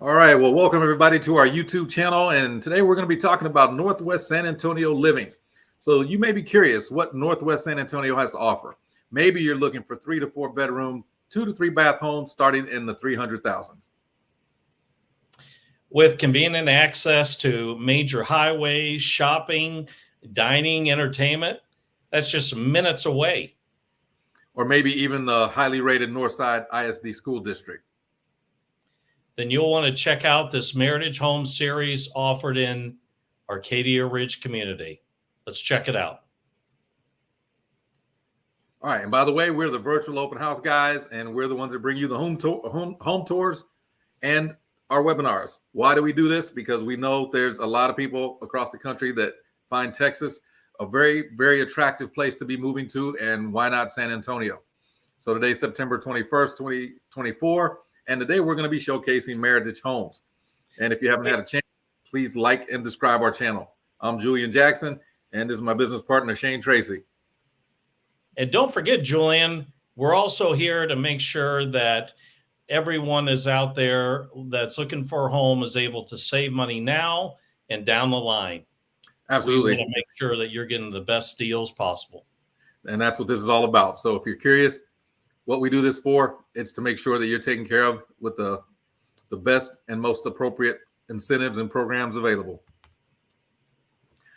All right, well, welcome everybody to our YouTube channel. And today we're going to be talking about Northwest San Antonio living. So you may be curious what Northwest San Antonio has to offer. Maybe you're looking for 3 to 4 bedroom, 2 to 3 bath homes starting in the 300,000s. With convenient access to major highways, shopping, dining, entertainment, that's just minutes away. Or maybe even the highly rated Northside ISD school district. Then you'll want to check out this Meritage Home series offered in Arcadia Ridge community. Let's check it out. All right, and by the way, we're the virtual open house guys, and we're the ones that bring you the home tours and our webinars. Why do we do this? Because we know there's a lot of people across the country that find Texas a very, very attractive place to be moving to, and why not San Antonio? So today's September 21st, 2024, and today we're going to be showcasing Meritage Homes. And if you haven't had a chance, please like and subscribe our channel. I'm Julian Jackson, and this is my business partner, Shane Tracy. And don't forget, Julian, we're also here to make sure that everyone is out there that's looking for a home is able to save money now and down the line. Absolutely. We want to make sure that you're getting the best deals possible. And that's what this is all about. So if you're curious what we do this for, it's to make sure that you're taken care of with the best and most appropriate incentives and programs available.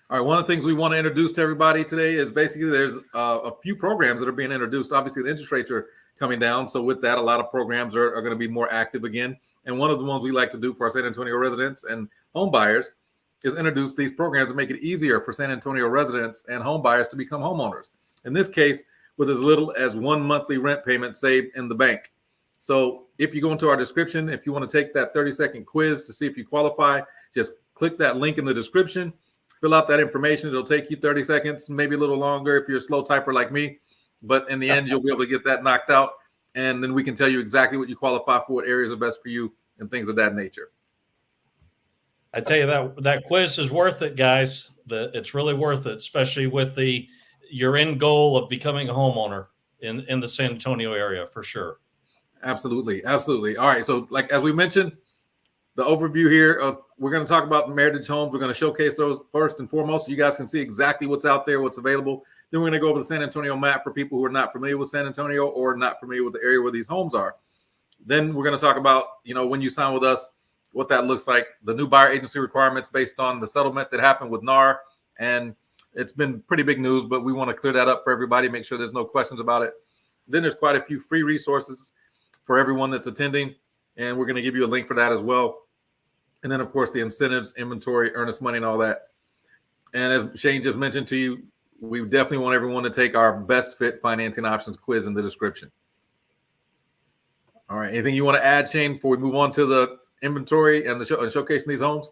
All right, one of the things we want to introduce to everybody today is basically there's a few programs that are being introduced. Obviously, the interest rates are coming down. So with that, a lot of programs are going to be more active again. And one of the ones we like to do for our San Antonio residents and home buyers is introduce these programs to make it easier for San Antonio residents and home buyers to become homeowners. In this case, with as little as 1 monthly rent payment saved in the bank. So if you go into our description, if you want to take that 30-second quiz to see if you qualify, just click that link in the description, fill out that information. It'll take you 30 seconds, maybe a little longer if you're a slow typer like me. But in the end, you'll be able to get that knocked out. And then we can tell you exactly what you qualify for, what areas are best for you, and things of that nature. I tell you that quiz is worth it, guys. It's really worth it, especially with your end goal of becoming a homeowner in the San Antonio area, for sure. Absolutely. Absolutely. All right. So like, as we mentioned, the overview here, we're going to talk about Meritage Homes. We're going to showcase those first and foremost so you guys can see exactly what's out there, what's available. Then we're going to go over the San Antonio map for people who are not familiar with San Antonio or not familiar with the area where these homes are. Then we're going to talk about, when you sign with us, what that looks like, the new buyer agency requirements based on the settlement that happened with NAR. And it's been pretty big news, but we want to clear that up for everybody, make sure there's no questions about it. Then there's quite a few free resources for everyone that's attending, and we're going to give you a link for that as well. And then, of course, the incentives, inventory, earnest money, and all that. And as Shane just mentioned to you, we definitely want everyone to take our best fit financing options quiz in the description. All right. Anything you want to add, Shane, before we move on to the inventory and the showcasing these homes?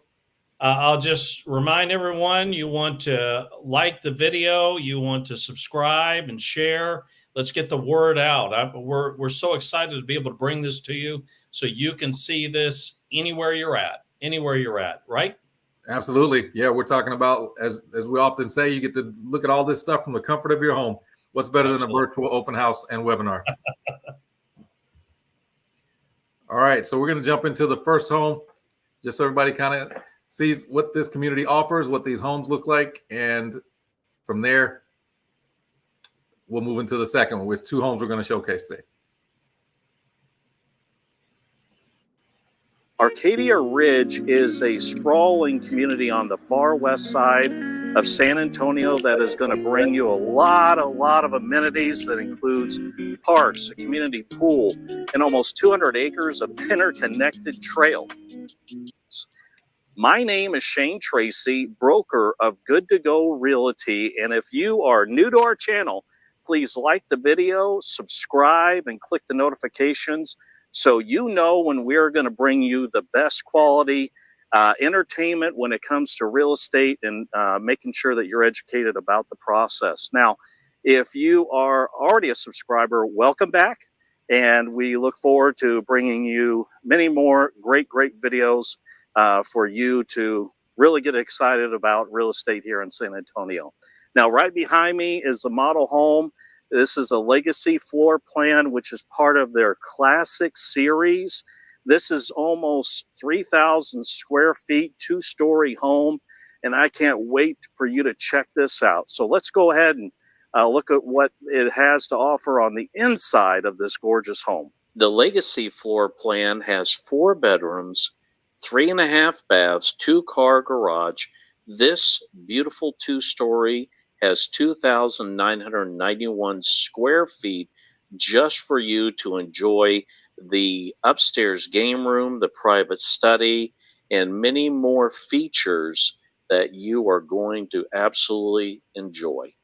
I'll just remind everyone, you want to like the video, you want to subscribe and share. Let's get the word out. We're so excited to be able to bring this to you so you can see this anywhere you're at, right? Absolutely. Yeah, we're talking about, as we often say, you get to look at all this stuff from the comfort of your home. What's better than a virtual open house and webinar? All right, so we're going to jump into the first home, just so everybody kind of sees what this community offers, what these homes look like, and from there, we'll move into the second one, with 2 homes we're going to showcase today. Arcadia Ridge is a sprawling community on the far west side of San Antonio that is going to bring you a lot of amenities that includes parks, a community pool, and almost 200 acres of interconnected trail. My name is Shane Tracy, broker of Good to Go Realty, and if you are new to our channel, please like the video, subscribe, and click the notifications so you know when we're going to bring you the best quality entertainment when it comes to real estate and making sure that you're educated about the process. Now, if you are already a subscriber, welcome back, and we look forward to bringing you many more great videos for you to really get excited about real estate here in San Antonio. Now, right behind me is the model home. This is a legacy floor plan, which is part of their classic series. This is almost 3,000 square feet, 2-story home, and I can't wait for you to check this out. So let's go ahead and look at what it has to offer on the inside of this gorgeous home. The Legacy floor plan has 4 bedrooms, 3.5 baths, 2-car garage. This beautiful 2-story has 2,991 square feet just for you to enjoy the upstairs game room, the private study, and many more features that you are going to absolutely enjoy.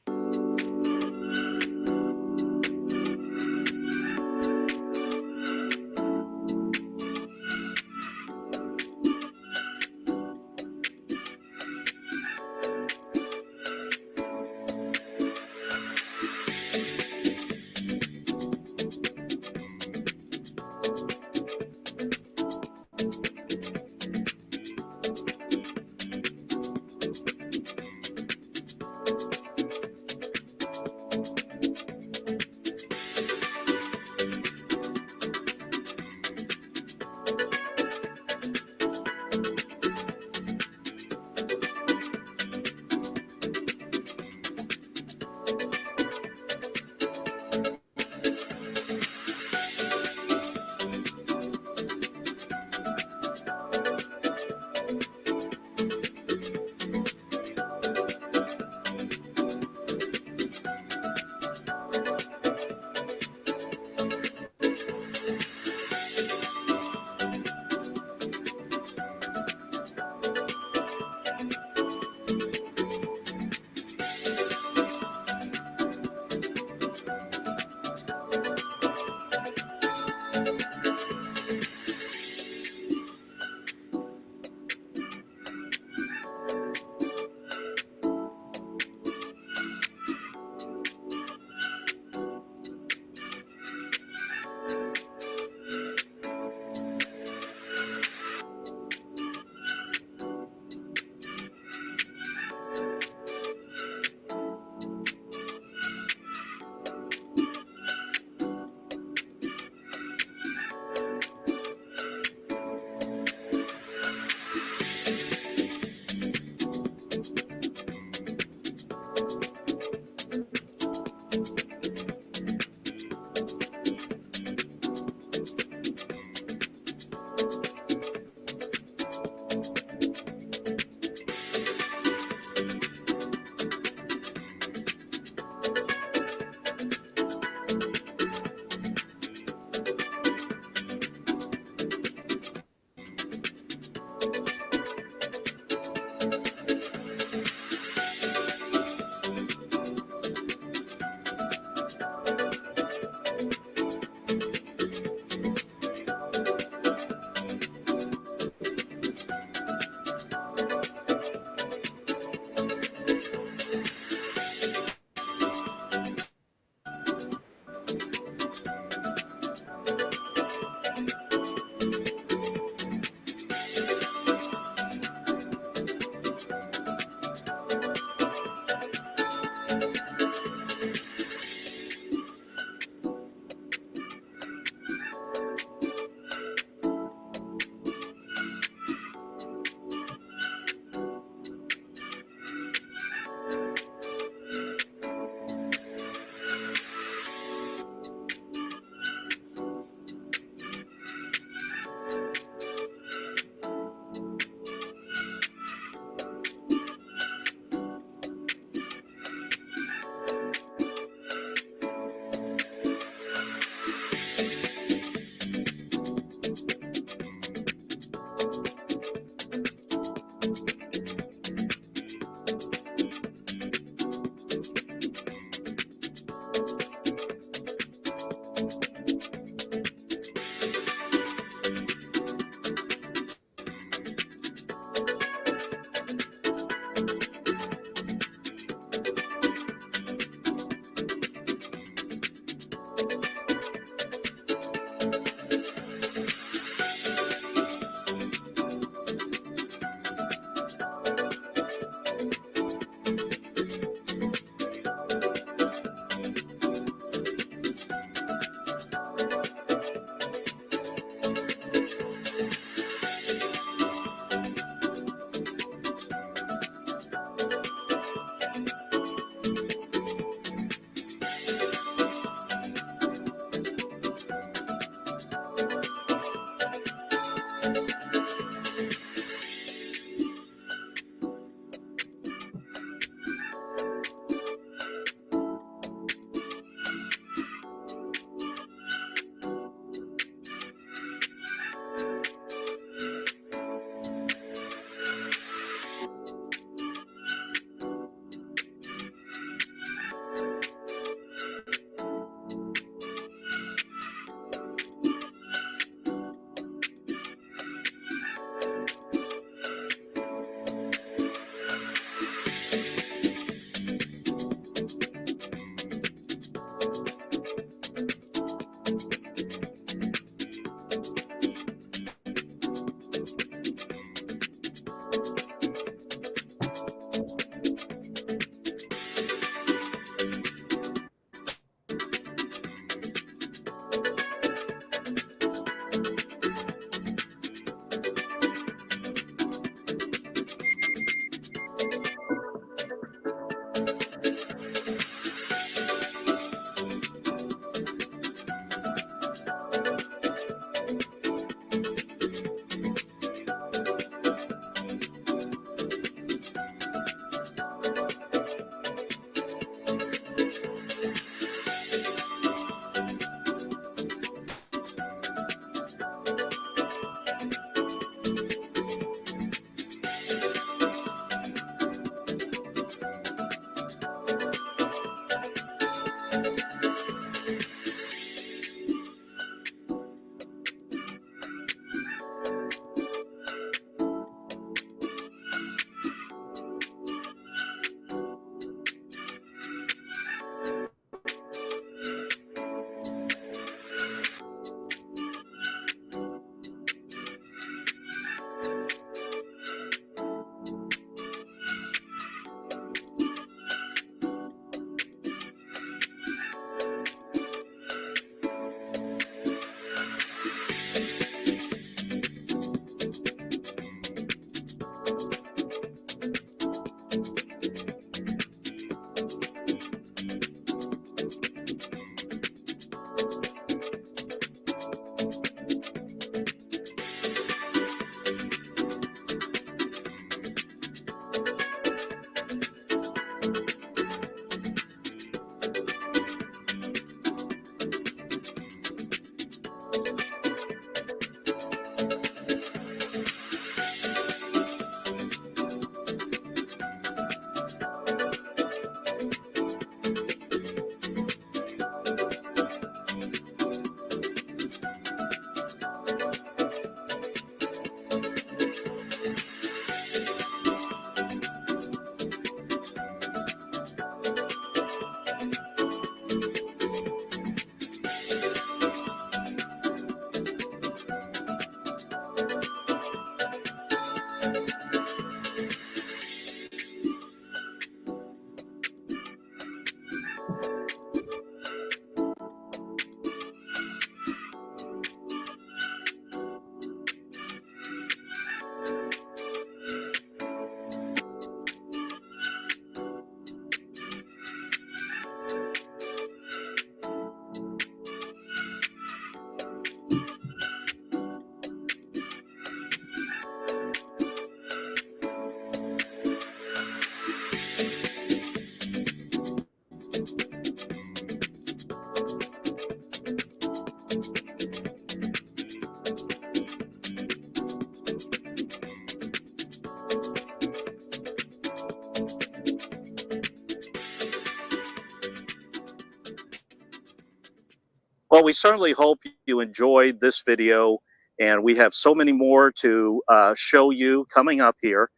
Well, we certainly hope you enjoyed this video, and we have so many more to show you coming up here.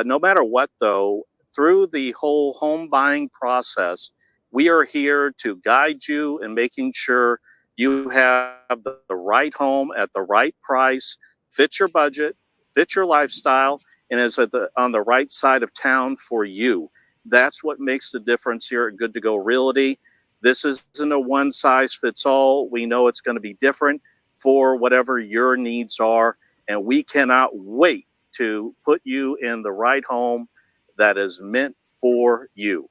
No matter what, though, through the whole home buying process, we are here to guide you in making sure you have the right home at the right price, fit your budget, fit your lifestyle, and is on the right side of town for you. That's what makes the difference here at Good to Go Realty. This isn't a one size fits all. We know it's going to be different for whatever your needs are. And we cannot wait to put you in the right home that is meant for you.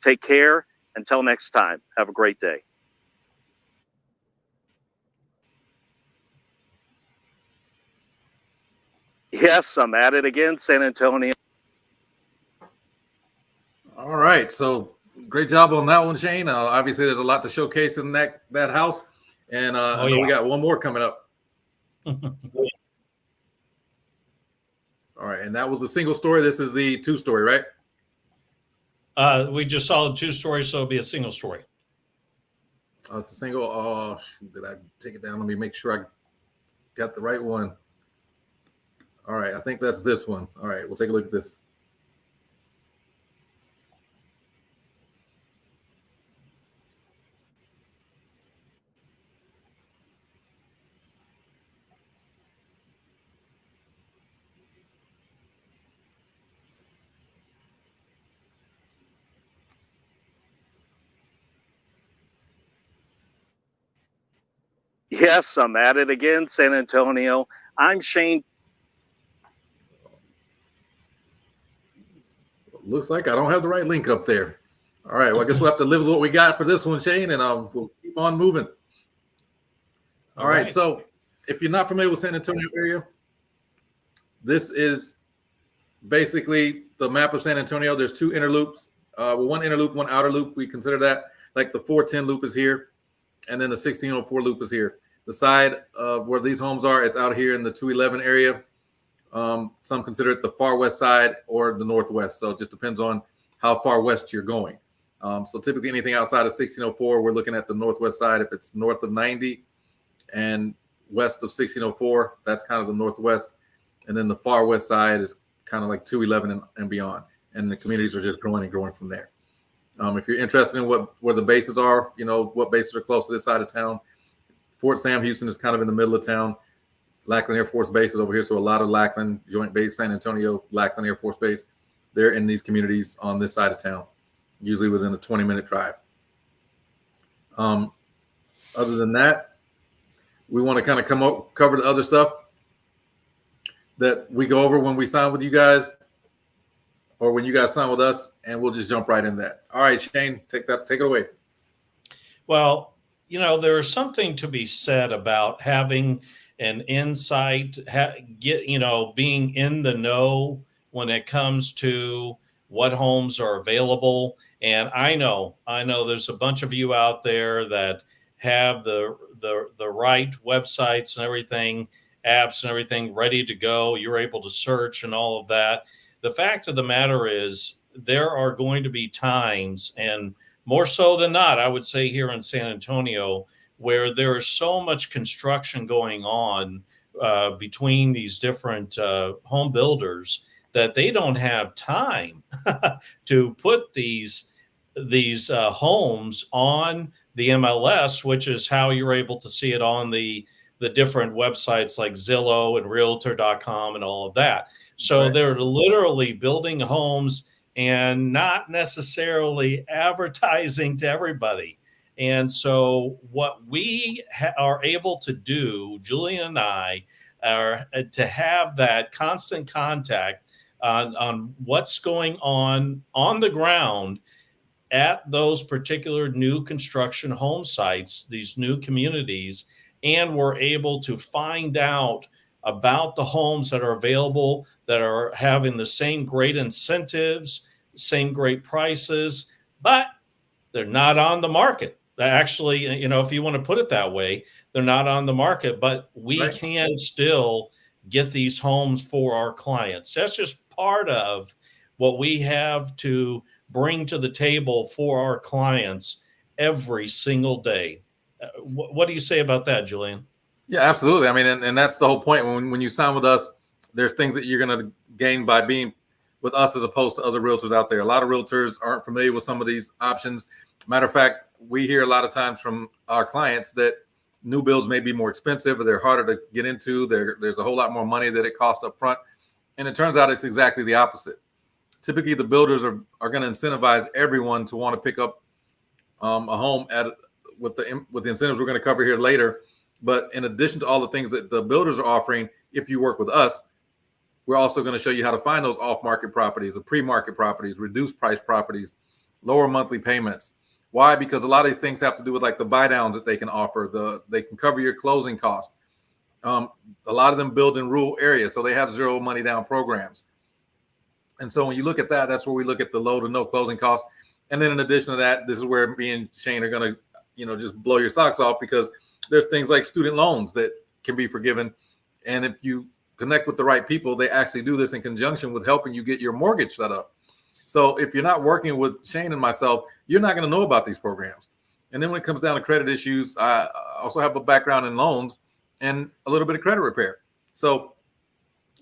Take care. Until next time, have a great day. Yes, I'm at it again, San Antonio. All right, so great job on that one, Shane. Obviously, there's a lot to showcase in that house, and I know we got one more coming up. All right, and that was a single story. This is the 2-story, right? We just saw the 2-story, so it'll be a single story. Oh, it's a single. Oh, shoot, did I take it down? Let me make sure I got the right one. All right, I think that's this one. All right, we'll take a look at this. Yes, I'm at it again, San Antonio. I'm Shane. Looks like I don't have the right link up there. All right, well, I guess we'll have to live with what we got for this one, Shane, and we'll keep on moving. All right, so if you're not familiar with San Antonio area, this is basically the map of San Antonio. There's 2 inner loops, one inner loop, one outer loop. We consider that like the 410 loop is here, and then the 1604 loop is here. The side of where these homes are, it's out here in the 211 area. Some consider it the far west side or the northwest. So it just depends on how far west you're going. So typically anything outside of 1604, we're looking at the northwest side. If it's north of 90 and west of 1604, that's kind of the northwest. And then the far west side is kind of like 211 and beyond. And the communities are just growing and growing from there. If you're interested in where the bases are, what bases are close to this side of town, Fort Sam Houston is kind of in the middle of town. Lackland Air Force Base is over here. So a lot of Lackland Joint Base, San Antonio, Lackland Air Force Base, they're in these communities on this side of town, usually within a 20-minute drive. Other than that, we want to kind of cover the other stuff that we go over when we sign with you guys or when you guys sign with us, and we'll just jump right in that. All right, Shane, take it away. Well, there is something to be said about having an insight, being in the know when it comes to what homes are available. And I know there's a bunch of you out there that have the right websites and everything, apps and everything ready to go. You're able to search and all of that. The fact of the matter is there are going to be times, and more so than not, I would say here in San Antonio, where there is so much construction going on between these different home builders that they don't have time to put these homes on the MLS, which is how you're able to see it on the different websites like Zillow and Realtor.com and all of that. So They're literally building homes and not necessarily advertising to everybody. And so what we are able to do, Julian and I, are to have that constant contact on what's going on the ground at those particular new construction home sites, these new communities, and we're able to find out about the homes that are available, that are having the same great incentives, same great prices, but they're not on the market. Actually, if you want to put it that way, they're not on the market, but we can still get these homes for our clients. That's just part of what we have to bring to the table for our clients every single day. What do you say about that, Julian? Yeah, absolutely. I mean, and that's the whole point. When you sign with us, there's things that you're going to gain by being with us as opposed to other realtors out there. A lot of realtors aren't familiar with some of these options. Matter of fact, we hear a lot of times from our clients that new builds may be more expensive or they're harder to get into. There's a whole lot more money that it costs up front. And it turns out it's exactly the opposite. Typically, the builders are going to incentivize everyone to want to pick up a home with the incentives we're going to cover here later. But in addition to all the things that the builders are offering, if you work with us, we're also going to show you how to find those off-market properties, the pre-market properties, reduced price properties, lower monthly payments. Why? Because a lot of these things have to do with like the buy downs that they can offer. They can cover your closing cost. A lot of them build in rural areas, so they have zero money down programs. And so when you look at that, that's where we look at the low to no closing costs. And then in addition to that, this is where me and Shane are going to, just blow your socks off, because there's things like student loans that can be forgiven. And if you connect with the right people, they actually do this in conjunction with helping you get your mortgage set up. So if you're not working with Shane and myself, you're not going to know about these programs. And then when it comes down to credit issues, I also have a background in loans and a little bit of credit repair. So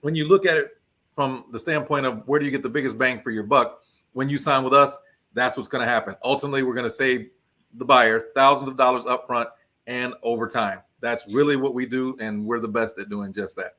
when you look at it from the standpoint of where do you get the biggest bang for your buck, when you sign with us, that's what's going to happen. Ultimately, we're going to save the buyer thousands of dollars up front and over time. That's really what we do, and we're the best at doing just that.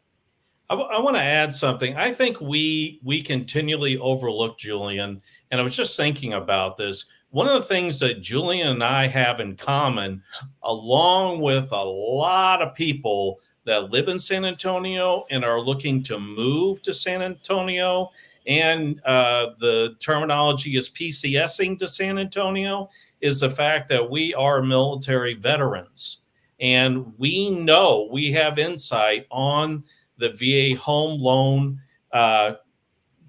I want to add something. I think we continually overlook, Julian, and I was just thinking about this. One of the things that Julian and I have in common, along with a lot of people that live in San Antonio and are looking to move to San Antonio, and the terminology is PCSing to San Antonio, is the fact that we are military veterans. And we know, we have insight on the VA home loan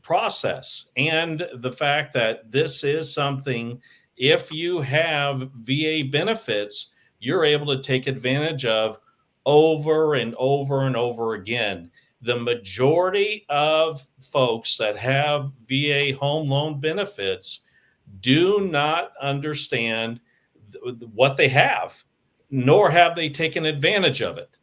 process, and the fact that this is something, if you have VA benefits, you're able to take advantage of over and over and over again. The majority of folks that have VA home loan benefits do not understand what they have, nor have they taken advantage of it.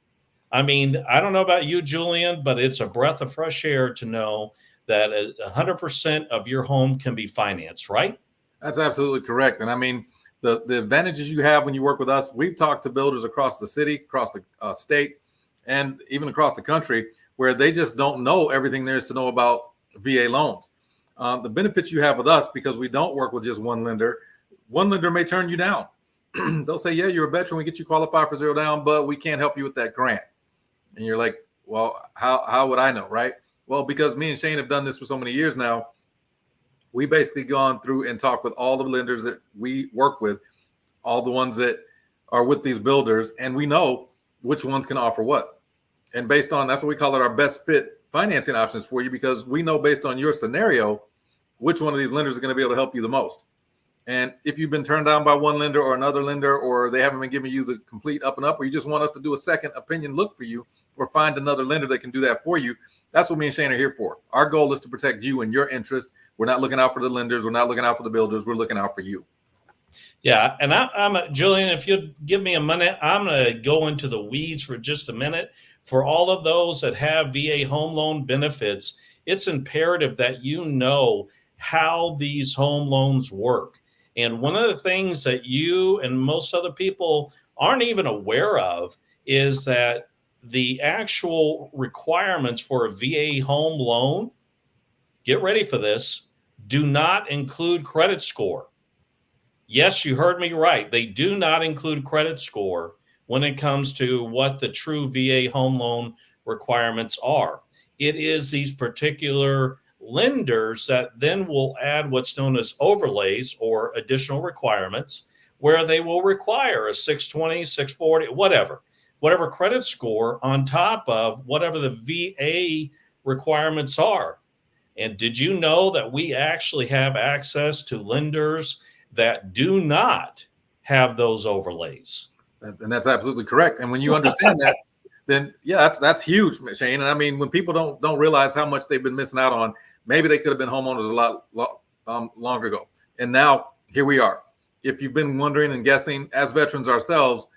I mean, I don't know about you, Julian, but it's a breath of fresh air to know that 100% of your home can be financed, right? That's absolutely correct. And I mean, the advantages you have when you work with us, we've talked to builders across the city, across the state, and even across the country, where they just don't know everything there is to know about VA loans. The benefits you have with us, because we don't work with just one lender may turn you down. They'll say, yeah, you're a veteran, we get you qualified for zero down, but we can't help you with that grant. And you're like, well, how would I know, right? Well, because me and Shane have done this for so many years now, we basically gone through and talked with all the lenders that we work with, all the ones that are with these builders, and we know which ones can offer what. And based on, that's what we call it, our best fit financing options for you, because we know based on your scenario, which one of these lenders is going to be able to help you the most. And if you've been turned down by one lender or another lender, or they haven't been giving you the complete up and up, or you just want us to do a second opinion look for you, or find another lender that can do that for you, that's what me and Shane are here for. Our goal is to protect you and your interest. We're not looking out for the lenders. We're not looking out for the builders. We're looking out for you. Yeah. And I'm Julian, if you'd give me a minute, I'm going to go into the weeds for just a minute. For all of those that have VA home loan benefits, it's imperative that you know how these home loans work. And one of the things that you and most other people aren't even aware of is that the actual requirements for a VA home loan, get ready for this, do not include credit score. Yes, you heard me right. They do not include credit score when it comes to what the true VA home loan requirements are. It is these particular lenders that then will add what's known as overlays or additional requirements, where they will require a 620, 640, whatever credit score on top of whatever the VA requirements are. And did you know that we actually have access to lenders that do not have those overlays? And that's absolutely correct. And when you understand that, then yeah, that's huge, Shane. And I mean, when people don't realize how much they've been missing out on, maybe they could have been homeowners a lot longer ago. And now here we are. If you've been wondering and guessing, as veterans ourselves,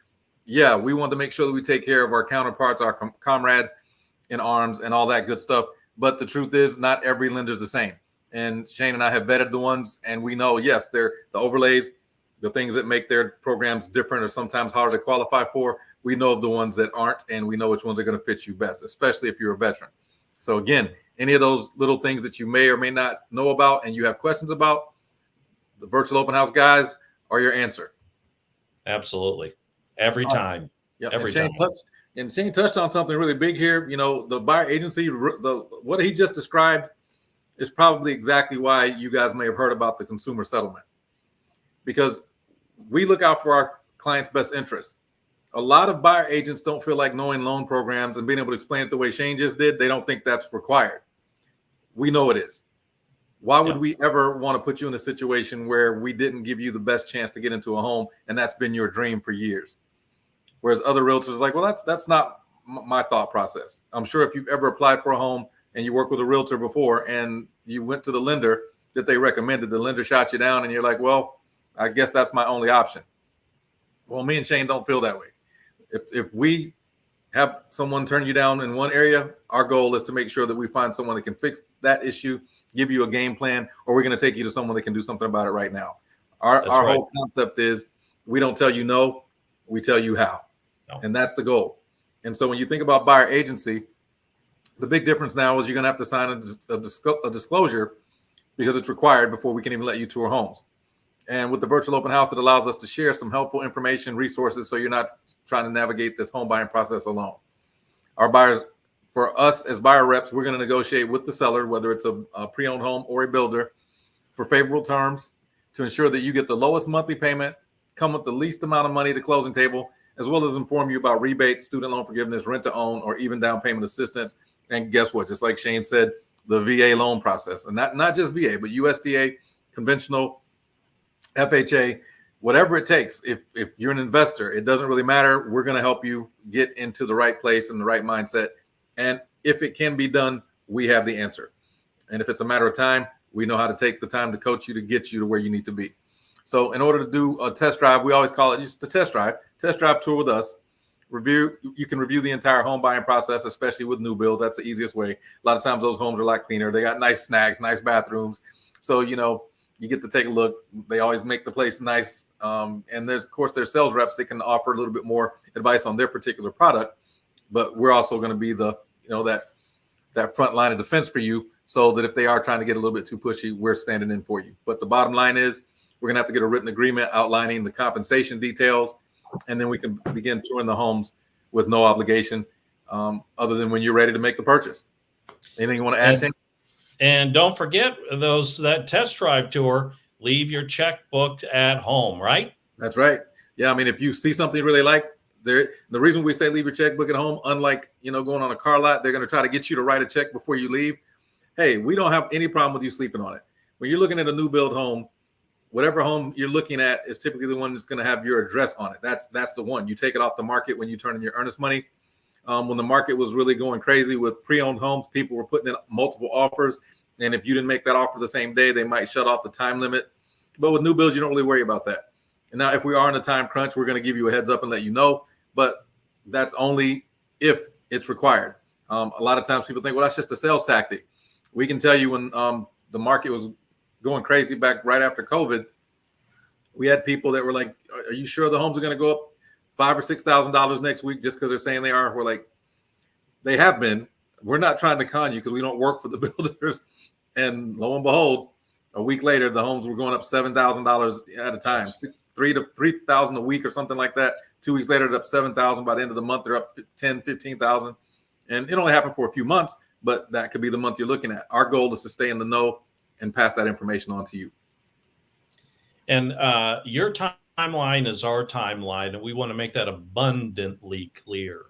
yeah, we want to make sure that we take care of our counterparts, our comrades in arms, and all that good stuff. But the truth is, not every lender is the same. And Shane and I have vetted the ones, and we know, yes, they're the overlays, the things that make their programs different or sometimes harder to qualify for. We know of the ones that aren't, and we know which ones are going to fit you best, especially if you're a veteran. So again, any of those little things that you may or may not know about and you have questions about, the virtual open house guys are your answer. Absolutely. Every time. Yeah, Every and time. Shane touched on something really big here. You know, the buyer agency, what he just described is probably exactly why you guys may have heard about the consumer settlement, because we look out for our clients' best interest. A lot of buyer agents don't feel like knowing loan programs and being able to explain it the way Shane just did. They don't think that's required. We know it is. Why would we ever want to put you in a situation where we didn't give you the best chance to get into a home, and that's been your dream for years? Whereas other realtors are like, well, that's not my thought process. I'm sure if you've ever applied for a home and you worked with a realtor before and you went to the lender that they recommended, the lender shot you down, and you're like, well, I guess that's my only option. Well, me and Shane don't feel that way. If we have someone turn you down in one area, our goal is to make sure that we find someone that can fix that issue, give you a game plan, or we're going to take you to someone that can do something about it right now. Our whole concept is we don't tell you no, we tell you how. No. And that's the goal. And so when you think about buyer agency, the big difference now is you're going to have to sign a disclosure because it's required before we can even let you tour homes. And with the virtual open house, it allows us to share some helpful information, resources, so you're not trying to navigate this home buying process alone. Our buyers, for us as buyer reps, we're going to negotiate with the seller, whether it's a pre-owned home or a builder, for favorable terms to ensure that you get the lowest monthly payment, come with the least amount of money at the closing table, as well as inform you about rebates, student loan forgiveness, rent to own, or even down payment assistance. And guess what? Just like Shane said, the VA loan process, and not just VA, but USDA, conventional, FHA, whatever it takes. If you're an investor, it doesn't really matter. We're going to help you get into the right place and the right mindset. And if it can be done, we have the answer. And if it's a matter of time, we know how to take the time to coach you to get you to where you need to be. So in order to do a test drive, we always call it just a test drive tour with us. You can review the entire home buying process, especially with new builds. That's the easiest way. A lot of times those homes are a lot cleaner. They got nice snags, nice bathrooms. So, you get to take a look. They always make the place nice. And there's sales reps that can offer a little bit more advice on their particular product. But we're also going to be the, that front line of defense for you, so that if they are trying to get a little bit too pushy, we're standing in for you. But the bottom line is we're going to have to get a written agreement outlining the compensation details, and then we can begin touring the homes with no obligation, other than when you're ready to make the purchase. Anything you want to add, Shane? And don't forget that test drive tour, leave your checkbook at home, right? That's right. Yeah, I mean, if you see something you really like, the reason we say leave your checkbook at home, unlike, going on a car lot, they're going to try to get you to write a check before you leave. Hey, we don't have any problem with you sleeping on it. When you're looking at a new build home, whatever home you're looking at is typically the one that's going to have your address on it. That's the one. You take it off the market when you turn in your earnest money. When the market was really going crazy with pre-owned homes, people were putting in multiple offers. And if you didn't make that offer the same day, they might shut off the time limit. But with new builds, you don't really worry about that. And now if we are in a time crunch, we're going to give you a heads up and let you know. But that's only if it's required. A lot of times people think, well, that's just a sales tactic. We can tell you when the market was going crazy back right after COVID, we had people that were like, are you sure the homes are going to go up $5,000 or $6,000 next week just because they're saying they are? We're like, they have been. We're not trying to con you because we don't work for the builders. And lo and behold, a week later, the homes were going up $7,000 at a time, $3,000 a week or something like that. 2 weeks later, it's up $7,000. By the end of the month, they're up $10,000, $15,000. And it only happened for a few months, but that could be the month you're looking at. Our goal is to stay in the know and pass that information on to you. And your timeline is our timeline, and we want to make that abundantly clear.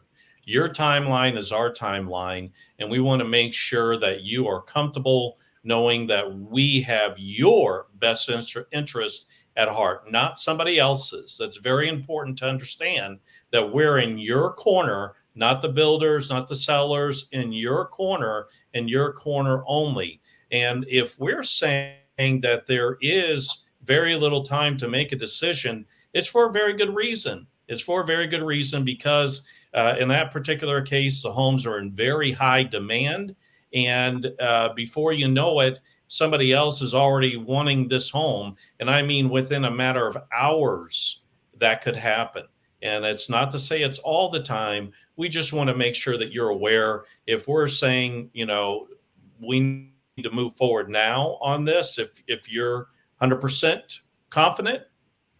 Your timeline is our timeline, and we want to make sure that you are comfortable knowing that we have your best interest at heart, not somebody else's. That's very important to understand, that we're in your corner, not the builders, not the sellers, in your corner and your corner only. And if we're saying that there is very little time to make a decision, it's for a very good reason. It's for a very good reason, because in that particular case, the homes are in very high demand. And before you know it, somebody else is already wanting this home. And I mean, within a matter of hours, that could happen. And it's not to say it's all the time. We just want to make sure that you're aware. If we're saying, we need to move forward now on this, if you're 100% confident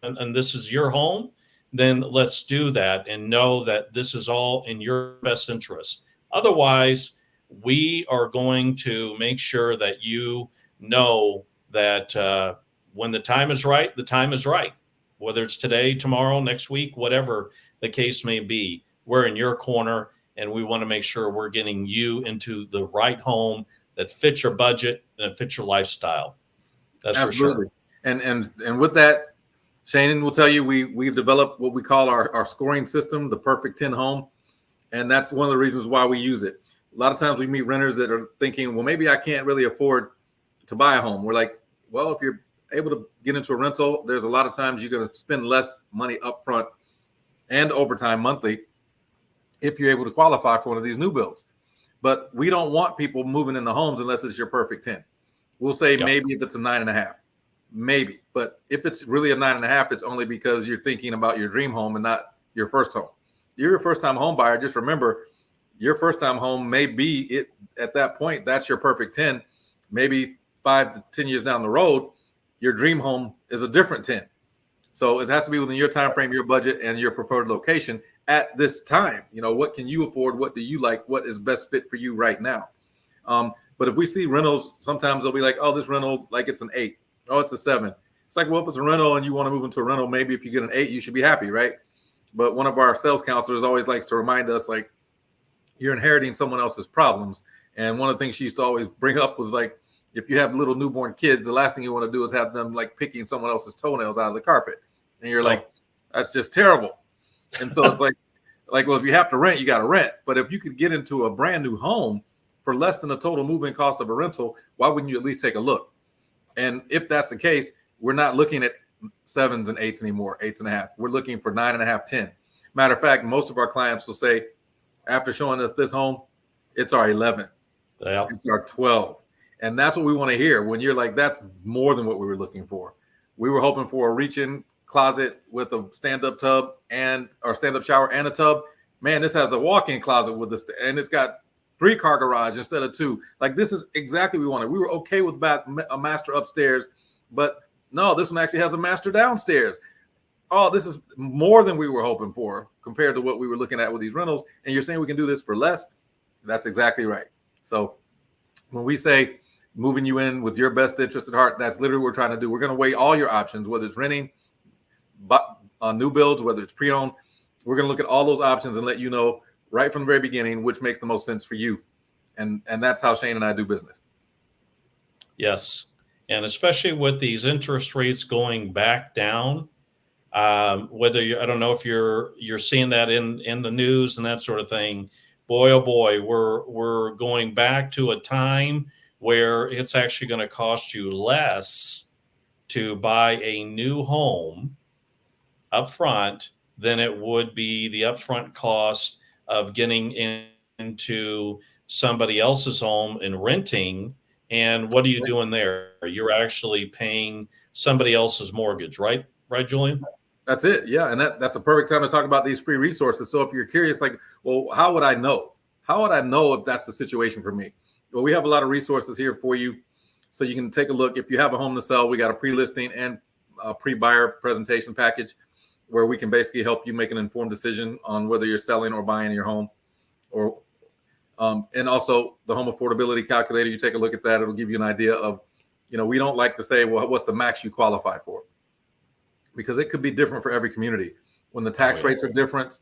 and this is your home, then let's do that and know that this is all in your best interest. Otherwise, we are going to make sure that you know that when the time is right, the time is right. Whether it's today, tomorrow, next week, whatever the case may be, we're in your corner, and we want to make sure we're getting you into the right home that fits your budget and fits your lifestyle. That's Absolutely. for sure. And with that, Shannon will tell you we've developed what we call our scoring system, the Perfect 10 Home, and that's one of the reasons why we use it. A lot of times we meet renters that are thinking, well, maybe I can't really afford to buy a home. We're like, well, if you're able to get into a rental, there's a lot of times you're going to spend less money up front and overtime monthly if you're able to qualify for one of these new builds. But we don't want people moving into homes unless it's your Perfect 10. We'll say maybe if it's a 9.5. Maybe, but if it's really a 9.5, it's only because you're thinking about your dream home and not your first home. You're a first-time home buyer. Just remember, your first-time home may be it at that point. That's your Perfect 10. Maybe 5 to 10 years down the road, your dream home is a different 10. So it has to be within your time frame, your budget, and your preferred location at this time. What can you afford? What do you like? What is best fit for you right now? But if we see rentals, sometimes they'll be like, oh, this rental, like it's an 8. Oh, it's a 7. It's like, well, if it's a rental and you want to move into a rental, maybe if you get an 8, you should be happy, right? But one of our sales counselors always likes to remind us, like, you're inheriting someone else's problems. And one of the things she used to always bring up was like, if you have little newborn kids, the last thing you want to do is have them like picking someone else's toenails out of the carpet. And you're like, that's just terrible. And so it's like, well, if you have to rent, you got to rent. But if you could get into a brand new home for less than the total move-in cost of a rental, why wouldn't you at least take a look? And if that's the case, we're not looking at 7s and 8s anymore, 8.5. We're looking for 9.5, 10. Matter of fact, most of our clients will say, after showing us this home, it's our 11. Yeah. It's our 12. And that's what we want to hear when you're like, that's more than what we were looking for. We were hoping for a reach-in closet with a stand-up tub or stand-up shower and a tub. Man, this has a walk-in closet with this, and it's got 3-car garage instead of 2. Like, this is exactly what we wanted. We were okay with a master upstairs, but no, this one actually has a master downstairs. Oh, this is more than we were hoping for compared to what we were looking at with these rentals. And you're saying we can do this for less? That's exactly right. So when we say moving you in with your best interest at heart, that's literally what we're trying to do. We're going to weigh all your options, whether it's renting, new builds, whether it's pre-owned. We're going to look at all those options and let you know right from the very beginning which makes the most sense for you. And that's how Shane and I do business. Yes. And especially with these interest rates going back down, whether I don't know if you're seeing that in the news and that sort of thing. Boy, oh boy, we're going back to a time where it's actually going to cost you less to buy a new home up front than it would be the upfront cost of getting into somebody else's home and renting. And what are you doing there? You're actually paying somebody else's mortgage, right? Right, Julian? That's it. Yeah. And that's a perfect time to talk about these free resources. So if you're curious, like, well, how would I know? How would I know if that's the situation for me? Well, we have a lot of resources here for you. So you can take a look. If you have a home to sell, we got a pre-listing and a pre-buyer presentation package where we can basically help you make an informed decision on whether you're selling or buying your home. And also the home affordability calculator. You take a look at that. It'll give you an idea of, we don't like to say, well, what's the max you qualify for? Because it could be different for every community. When the tax rates are different,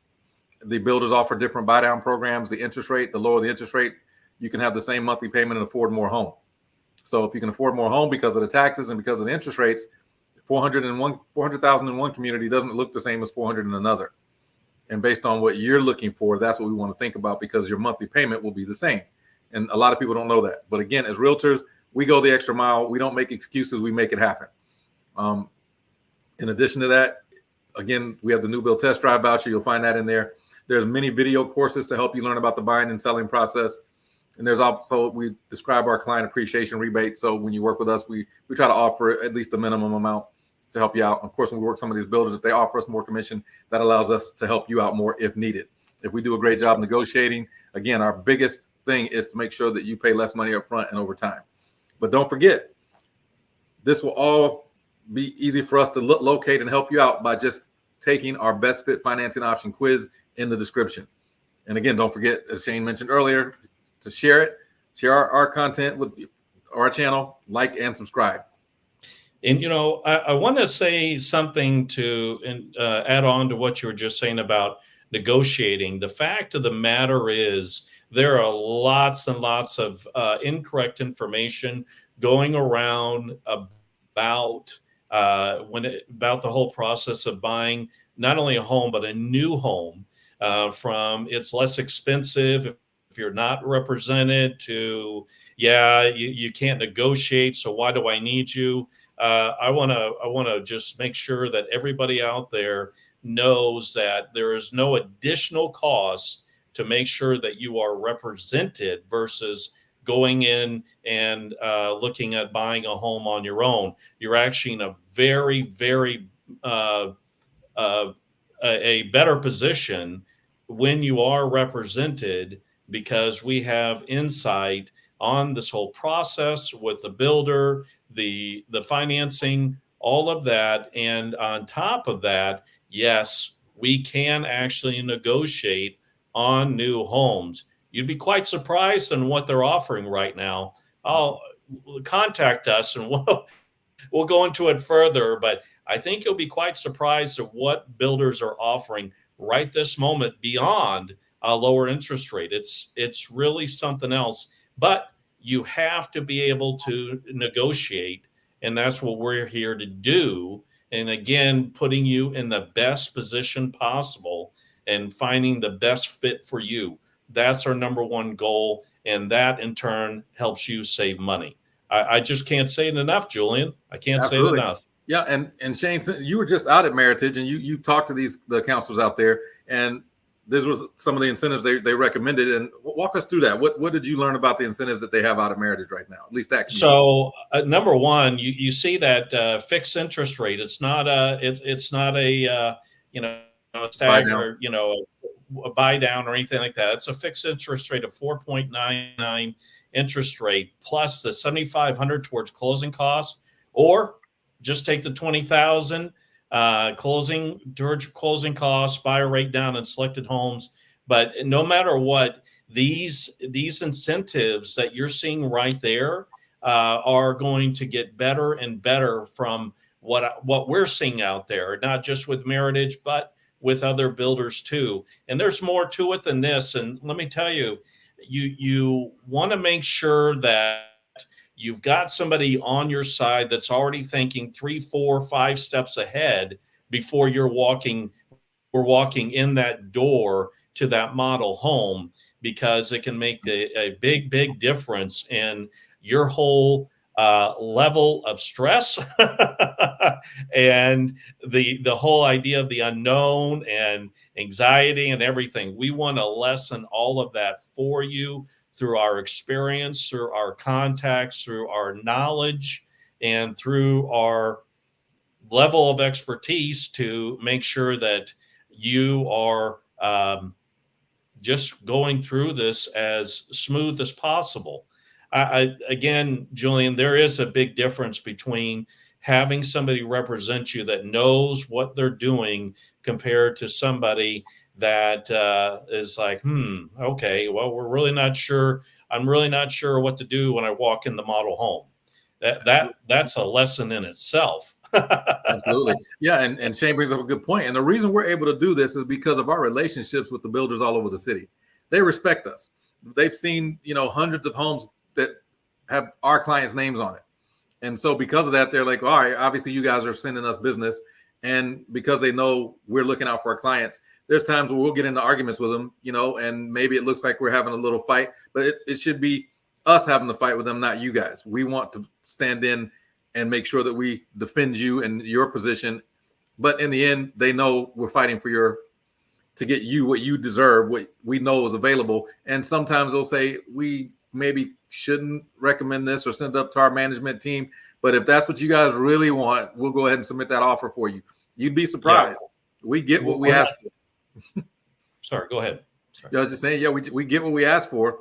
the builders offer different buy down programs. The interest rate, the lower the interest rate, you can have the same monthly payment and afford more home. So if you can afford more home because of the taxes and because of the interest rates, 400,000 in one community doesn't look the same as 400 in another. And based on what you're looking for, that's what we want to think about, because your monthly payment will be the same. And a lot of people don't know that. But again, as realtors, we go the extra mile. We don't make excuses. We make it happen. In addition to that, Again, we have the new build test drive voucher. You'll find that in there. There's many video courses to help you learn about the buying and selling process. And there's also, we describe our client appreciation rebate. So when you work with us, we try to offer at least a minimum amount to help you out. Of course, when we work with some of these builders, if they offer us more commission, that allows us to help you out more if needed. If we do a great job negotiating, again, our biggest thing is to make sure that you pay less money up front and over time. But don't forget, this will all be easy for us to locate and help you out by just taking our best fit financing option quiz in the description. And again, don't forget, as Shane mentioned earlier, to share it, share our content with our channel, like and subscribe. And, I want to say something to add on to what you were just saying about negotiating. The fact of the matter is there are lots and lots of incorrect information going around about about the whole process of buying not only a home, but a new home, from it's less expensive if you're not represented to, you can't negotiate, so why do I need you? I want to just make sure that everybody out there knows that there is no additional cost to make sure that you are represented versus going in and looking at buying a home on your own. You're actually in a very, very a better position when you are represented, because we have insight on this whole process with the builder, the financing, all of that. And on top of that, yes, we can actually negotiate on new homes. You'd be quite surprised on what they're offering right now. I'll contact us and we'll go into it further, but I think you'll be quite surprised at what builders are offering right this moment beyond a lower interest rate. It's really something else, but you have to be able to negotiate, and that's what we're here to do. And again, putting you in the best position possible and finding the best fit for you. That's our number one goal, and that in turn helps you save money. I just can't say it enough, Julian. I can't say it enough. Yeah, and Shane, you were just out at Meritage, and you talked to the counselors out there, and this was some of the incentives they recommended. And walk us through that. What did you learn about the incentives that they have out at Meritage right now? At least that. So number one, you see that fixed interest rate. It's not a stagger, a buy down or anything like that. It's a fixed interest rate of 4.99 interest rate plus the 7,500 towards closing costs, or just take the 20,000 towards closing costs, buyer rate down in selected homes. But no matter what, these incentives that you're seeing right there are going to get better and better from what we're seeing out there, not just with Meritage, but with other builders too. And there's more to it than this. And let me tell you, you want to make sure that you've got somebody on your side that's already thinking 3, 4, 5 steps ahead before we're walking in that door to that model home, because it can make a big, big difference in your whole level of stress and the whole idea of the unknown and anxiety and everything. We want to lessen all of that for you through our experience, through our contacts, through our knowledge, and through our level of expertise to make sure that you are just going through this as smooth as possible. Again, Julian, there is a big difference between having somebody represent you that knows what they're doing compared to somebody that is like, okay, well, we're really not sure. I'm really not sure what to do when I walk in the model home. That's a lesson in itself. Absolutely. Yeah. And Shane brings up a good point. And the reason we're able to do this is because of our relationships with the builders all over the city. They respect us. They've seen, hundreds of homes that have our clients' names on it. And so because of that, they're like, all right, obviously you guys are sending us business. And because they know we're looking out for our clients, there's times where we'll get into arguments with them, and maybe it looks like we're having a little fight, but it should be us having the fight with them, not you guys. We want to stand in and make sure that we defend you and your position But in the end, they know we're fighting to get you what you deserve, what we know is available. And sometimes they'll say, we maybe shouldn't recommend this or send it up to our management team. But if that's what you guys really want, we'll go ahead and submit that offer for you. You'd be surprised. Yeah. We get what we ask for. Sorry, go ahead. Sorry. I was just saying, yeah, we get what we ask for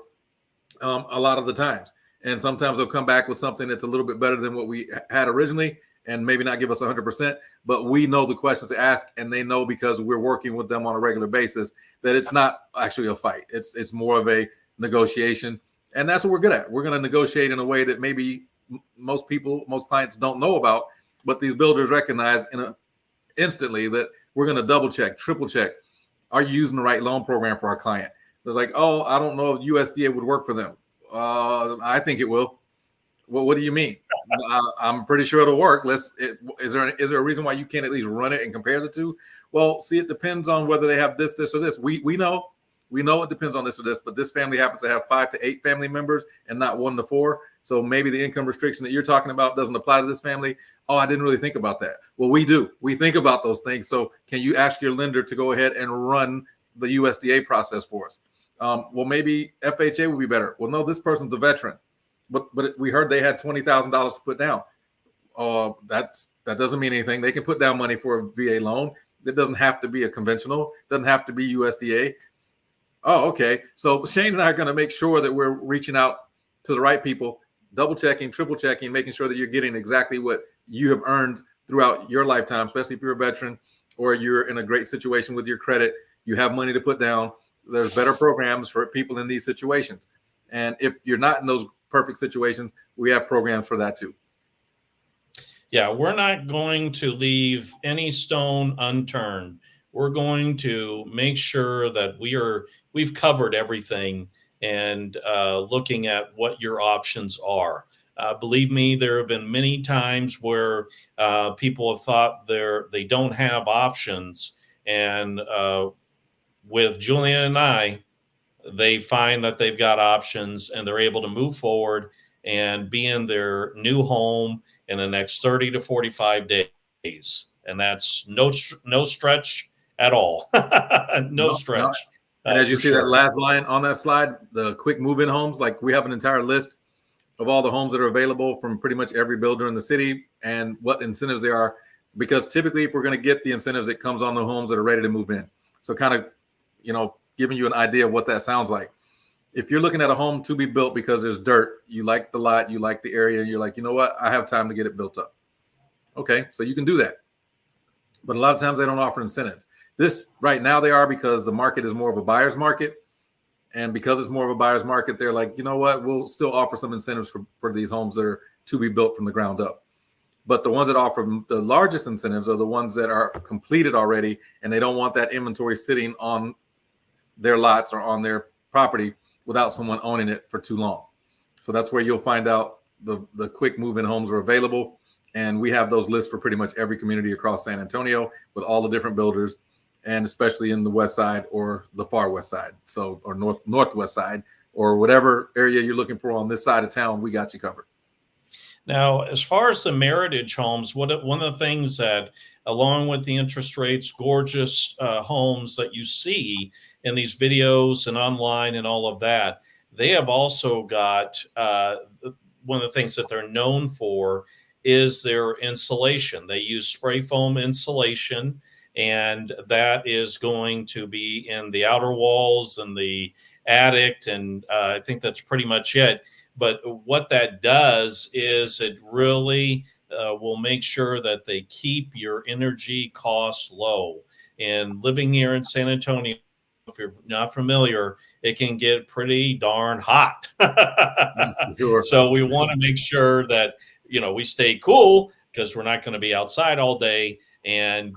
a lot of the times. And sometimes they'll come back with something that's a little bit better than what we had originally and maybe not give us 100%, but we know the questions to ask, and they know because we're working with them on a regular basis that it's not actually a fight. It's more of a negotiation, and that's what we're good at. We're going to negotiate in a way that maybe most clients don't know about, but these builders recognize instantly that we're going to double check, triple check. Are you using the right loan program for our client? It's like, oh, I don't know if USDA would work for them. I think it will. Well, what do you mean? I'm pretty sure it'll work. Is there a reason why you can't at least run it and compare the two? Well, see, it depends on whether they have this, or this. We know it depends on this or this, but this family happens to have 5 to 8 family members and not 1 to 4. So maybe the income restriction that you're talking about doesn't apply to this family. Oh, I didn't really think about that. Well, we do. We think about those things. So can you ask your lender to go ahead and run the USDA process for us? Well, maybe FHA would be better. Well, no, this person's a veteran. But we heard they had $20,000 to put down. That doesn't mean anything. They can put down money for a VA loan. It doesn't have to be a conventional. It doesn't have to be USDA. Oh, okay. So Shane and I are going to make sure that we're reaching out to the right people, double checking, triple checking, making sure that you're getting exactly what you have earned throughout your lifetime, especially if you're a veteran or you're in a great situation with your credit. You have money to put down. There's better programs for people in these situations. And if you're not in those perfect situations, we have programs for that too. Yeah, we're not going to leave any stone unturned. We're going to make sure that we've covered everything and looking at what your options are. Believe me, there have been many times where people have thought they don't have options, and with Julian and I, they find that they've got options and they're able to move forward and be in their new home in the next 30 to 45 days. And that's no stretch at all. No stretch. No. And as you see that last line on that slide, the quick move-in homes, like we have an entire list of all the homes that are available from pretty much every builder in the city and what incentives they are. Because typically if we're going to get the incentives, it comes on the homes that are ready to move in. So kind of, giving you an idea of what that sounds like. If you're looking at a home to be built because there's dirt, you like the lot, you like the area, you're like, you know what, I have time to get it built up. Okay, so you can do that. But a lot of times they don't offer incentives. This right now they are, because the market is more of a buyer's market. And because it's more of a buyer's market, they're like, you know what, we'll still offer some incentives for these homes that are to be built from the ground up. But the ones that offer the largest incentives are the ones that are completed already, and they don't want that inventory sitting on their lots or on their property without someone owning it for too long. So that's where you'll find out the quick move-in homes are available. And we have those lists for pretty much every community across San Antonio with all the different builders, and especially in the west side or the far west side. So, or northwest side, or whatever area you're looking for on this side of town, we got you covered. Now, as far as the Meritage homes, one of the things that, along with the interest rates, gorgeous homes that you see in these videos and online and all of that, they have also got one of the things that they're known for is their insulation. They use spray foam insulation, and that is going to be in the outer walls and the attic, and I think that's pretty much it. But what that does is it really will make sure that they keep your energy costs low. And living here in San Antonio, if you're not familiar, it can get pretty darn hot. Sure. So we want to make sure that, we stay cool, because we're not going to be outside all day. And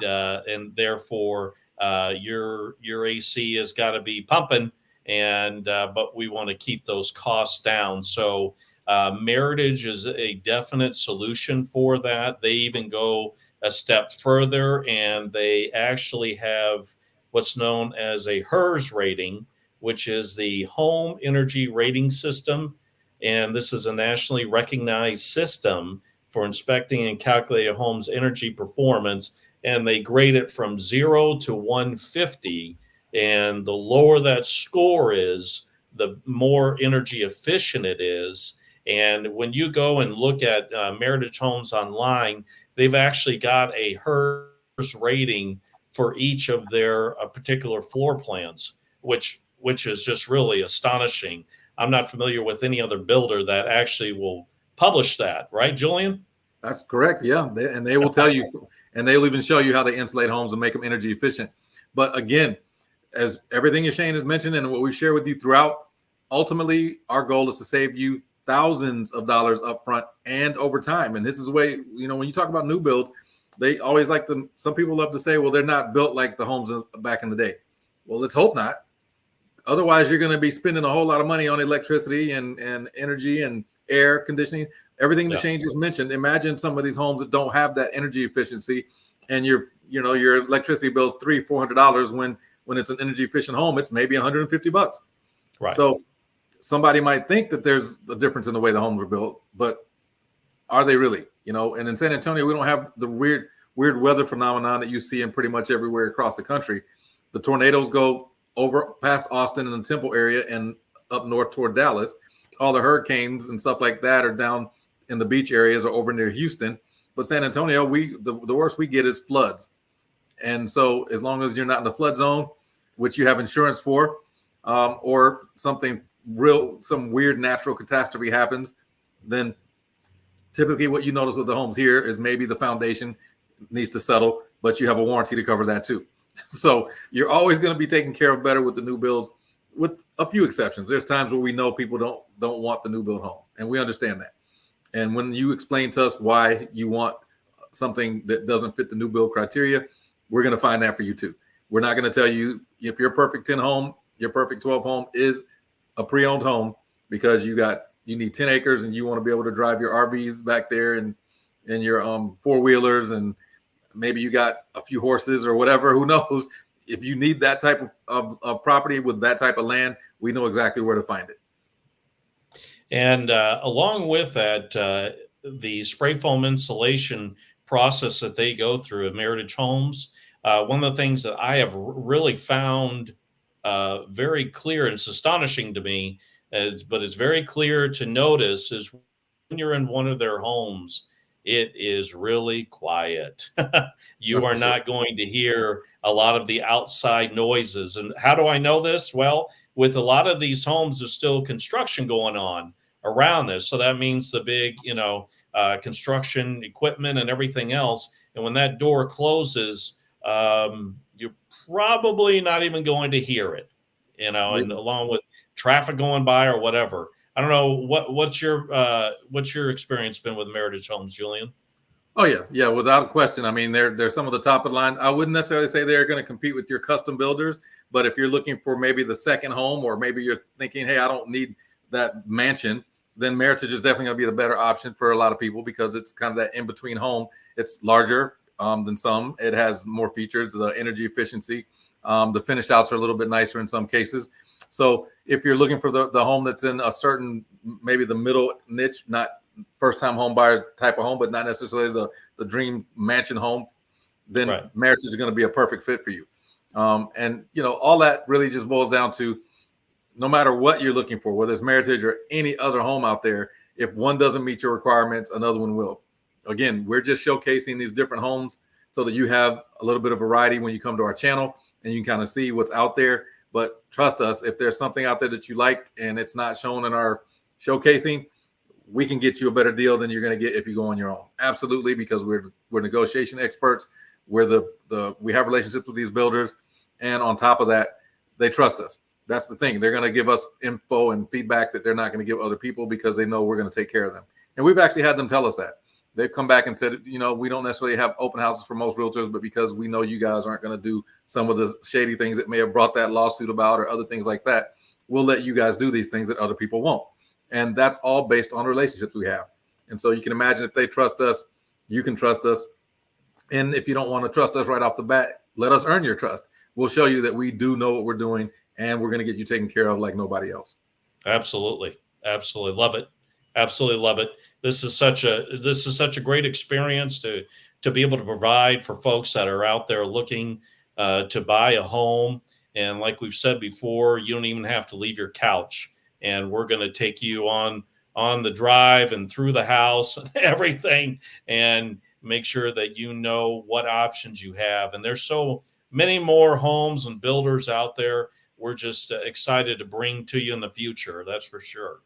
therefore your AC has got to be pumping. But we want to keep those costs down. So Meritage is a definite solution for that. They even go a step further, and they actually have what's known as a HERS rating, which is the Home Energy Rating System. And this is a nationally recognized system for inspecting and calculating a home's energy performance. and they grade it from 0 to 150. And the lower that score is, the more energy efficient it is. And when you go and look at Meritage Homes online, they've actually got a HERS rating for each of their particular floor plans, which is just really astonishing. I'm not familiar with any other builder that actually will publish that, right, Julian? That's correct. Yeah, and they will tell you, and they'll even show you how they insulate homes and make them energy efficient. But again, as everything Shane has mentioned and what we share with you throughout, ultimately our goal is to save you thousands of dollars upfront and over time. And this is the way, when you talk about new builds, they always like to, some people love to say, well, they're not built like the homes back in the day. Well, let's hope not. Otherwise, you're going to be spending a whole lot of money on electricity and energy and air conditioning, everything that Shane just mentioned. Imagine some of these homes that don't have that energy efficiency, and your electricity bill is $300-400 when it's an energy efficient home, it's maybe $150. Right. So somebody might think that there's a difference in the way the homes are built, but are they really? And in San Antonio, we don't have the weird weather phenomenon that you see in pretty much everywhere across the country. The tornadoes go over past Austin and the Temple area and up north toward Dallas. All the hurricanes and stuff like that are down in the beach areas or over near Houston. But San Antonio, the worst we get is floods. And so as long as you're not in the flood zone, which you have insurance for, or some weird natural catastrophe happens, then typically what you notice with the homes here is maybe the foundation needs to settle, but you have a warranty to cover that too. So you're always going to be taken care of better with the new builds, with a few exceptions. There's times where we know people don't want the new build home, and we understand that. And when you explain to us why you want something that doesn't fit the new build criteria, we're going to find that for you too. We're not going to tell you if your perfect 10 home, your perfect 12 home is a pre-owned home because you need 10 acres and you want to be able to drive your RVs back there and your four-wheelers, and maybe you got a few horses or whatever, who knows. If you need that type of property with that type of land, we know exactly where to find it. And along with that, the spray foam insulation process that they go through at Meritage Homes, one of the things that I have really found very clear, and it's astonishing to me, but it's very clear to notice, is when you're in one of their homes, it is really quiet. You are not going to hear a lot of the outside noises. And how do I know this? Well, with a lot of these homes, there's still construction going on around this. So that means the big, construction equipment and everything else. And when that door closes, you're probably not even going to hear it, and along with traffic going by or whatever. I don't know what's your experience been with Meritage Homes, Julian? Oh yeah, without a question. I mean, they're some of the top of the line. I wouldn't necessarily say they're going to compete with your custom builders, but if you're looking for maybe the second home, or maybe you're thinking, hey, I don't need that mansion, then Meritage is definitely going to be the better option for a lot of people because it's kind of that in between home. It's larger than some. It has more features, the energy efficiency. The finish outs are a little bit nicer in some cases. So if you're looking for the home that's in a certain, maybe the middle niche, not first time home buyer type of home, but not necessarily the dream mansion home, then Meritage is going to be a perfect fit for you. And all that really just boils down to, no matter what you're looking for, whether it's Meritage or any other home out there, if one doesn't meet your requirements, another one will. Again, we're just showcasing these different homes so that you have a little bit of variety when you come to our channel and you can kind of see what's out there. But trust us, if there's something out there that you like and it's not shown in our showcasing, we can get you a better deal than you're going to get if you go on your own. Absolutely, because we're negotiation experts. We have relationships with these builders, and on top of that, they trust us. That's the thing. They're going to give us info and feedback that they're not going to give other people because they know we're going to take care of them. And we've actually had them tell us that. They've come back and said, we don't necessarily have open houses for most realtors, but because we know you guys aren't going to do some of the shady things that may have brought that lawsuit about or other things like that, we'll let you guys do these things that other people won't. And that's all based on relationships we have. And so you can imagine if they trust us, you can trust us. And if you don't want to trust us right off the bat, let us earn your trust. We'll show you that we do know what we're doing, and we're going to get you taken care of like nobody else. Absolutely. Absolutely. Love it. Absolutely love it. This is such a great experience to to be able to provide for folks that are out there looking to buy a home. And like we've said before, you don't even have to leave your couch, and we're going to take you on the drive and through the house and everything, and make sure that you know what options you have. And there's so many more homes and builders out there. We're just excited to bring to you in the future. That's for sure.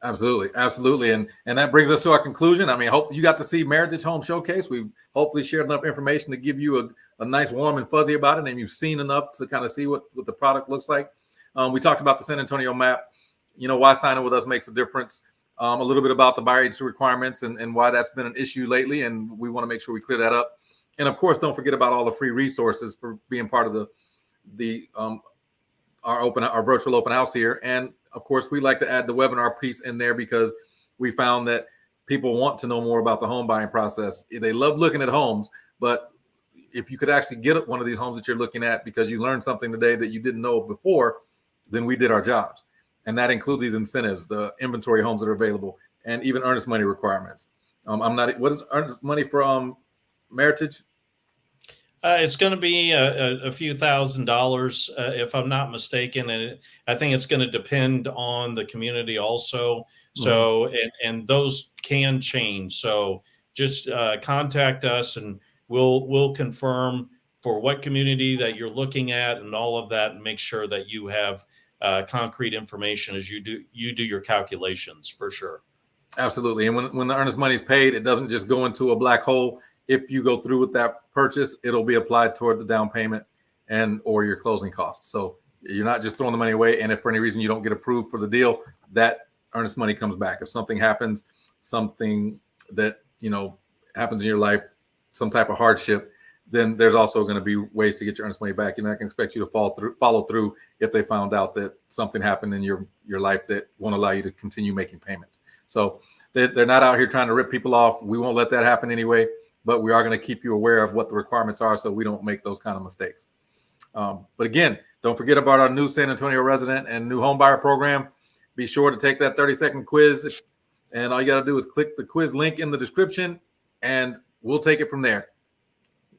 Absolutely, absolutely, and that brings us to our conclusion. I mean, I hope you got to see Meritage Home Showcase. We've hopefully shared enough information to give you a nice, warm and fuzzy about it, and you've seen enough to kind of see what the product looks like. We talked about the San Antonio map. You know, why signing with us makes a difference. A little bit about the buyer agency requirements and why that's been an issue lately, and we want to make sure we clear that up. And of course, don't forget about all the free resources for being part of our virtual open house here. And of course, we like to add the webinar piece in there because we found that people want to know more about the home buying process. They love looking at homes, but if you could actually get one of these homes that you're looking at because you learned something today that you didn't know before, then we did our jobs. And that includes these incentives, the inventory homes that are available, and even earnest money requirements. What is earnest money for Meritage? It's going to be a few $1,000s, if I'm not mistaken, and I think it's going to depend on the community also. So, and those can change. So, just contact us, and we'll confirm for what community that you're looking at, and all of that, and make sure that you have concrete information as you do your calculations, for sure. Absolutely, and when the earnest money is paid, it doesn't just go into a black hole. If you go through with that purchase, it'll be applied toward the down payment and or your closing costs. So you're not just throwing the money away. And if for any reason you don't get approved for the deal, that earnest money comes back. If something happens, something that happens in your life, some type of hardship, then there's also going to be ways to get your earnest money back. And I can expect you to follow through if they found out that something happened in your life that won't allow you to continue making payments. So they're not out here trying to rip people off. We won't let that happen anyway. But we are going to keep you aware of what the requirements are so we don't make those kind of mistakes. But again, don't forget about our new San Antonio resident and new home buyer program. Be sure to take that 30-second quiz. And all you got to do is click the quiz link in the description, and we'll take it from there.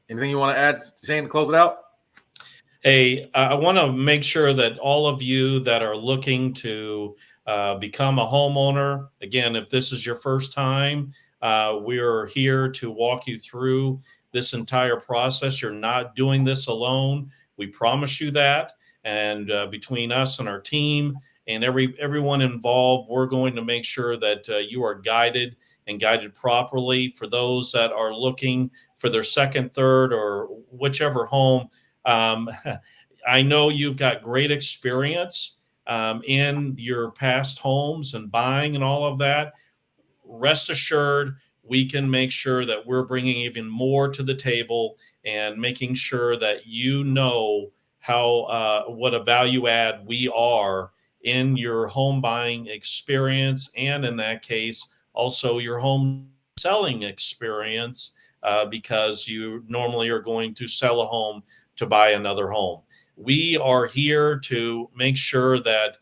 Anything you want to add, Shane, to close it out? Hey, I want to make sure that all of you that are looking to become a homeowner, again, if this is your first time, we're here to walk you through this entire process. You're not doing this alone. We promise you that. And between us and our team and everyone involved, we're going to make sure that you are guided and guided properly. For those that are looking for their second, third, or whichever home, I know you've got great experience in your past homes and buying and all of that. Rest assured, we can make sure that we're bringing even more to the table and making sure that you know how what a value add we are in your home buying experience, and in that case, also your home selling experience, because you normally are going to sell a home to buy another home. We are here to make sure that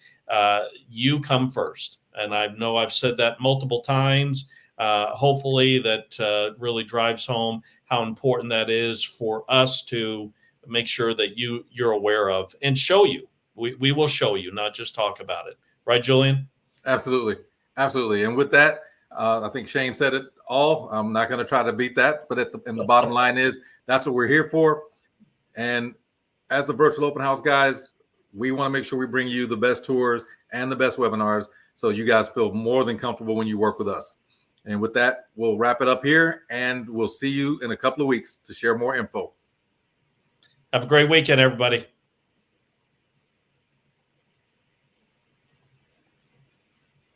you come first. And I know I've said that multiple times. Hopefully that really drives home how important that is for us to make sure that you're aware of and show you. We will show you, not just talk about it. Right, Julian? Absolutely. Absolutely. And with that, I think Shane said it all. I'm not going to try to beat that, but and the bottom line is that's what we're here for. And as the virtual open house guys, we want to make sure we bring you the best tours and the best webinars, so you guys feel more than comfortable when you work with us. And with that, we'll wrap it up here, and we'll see you in a couple of weeks to share more info. Have a great weekend, everybody.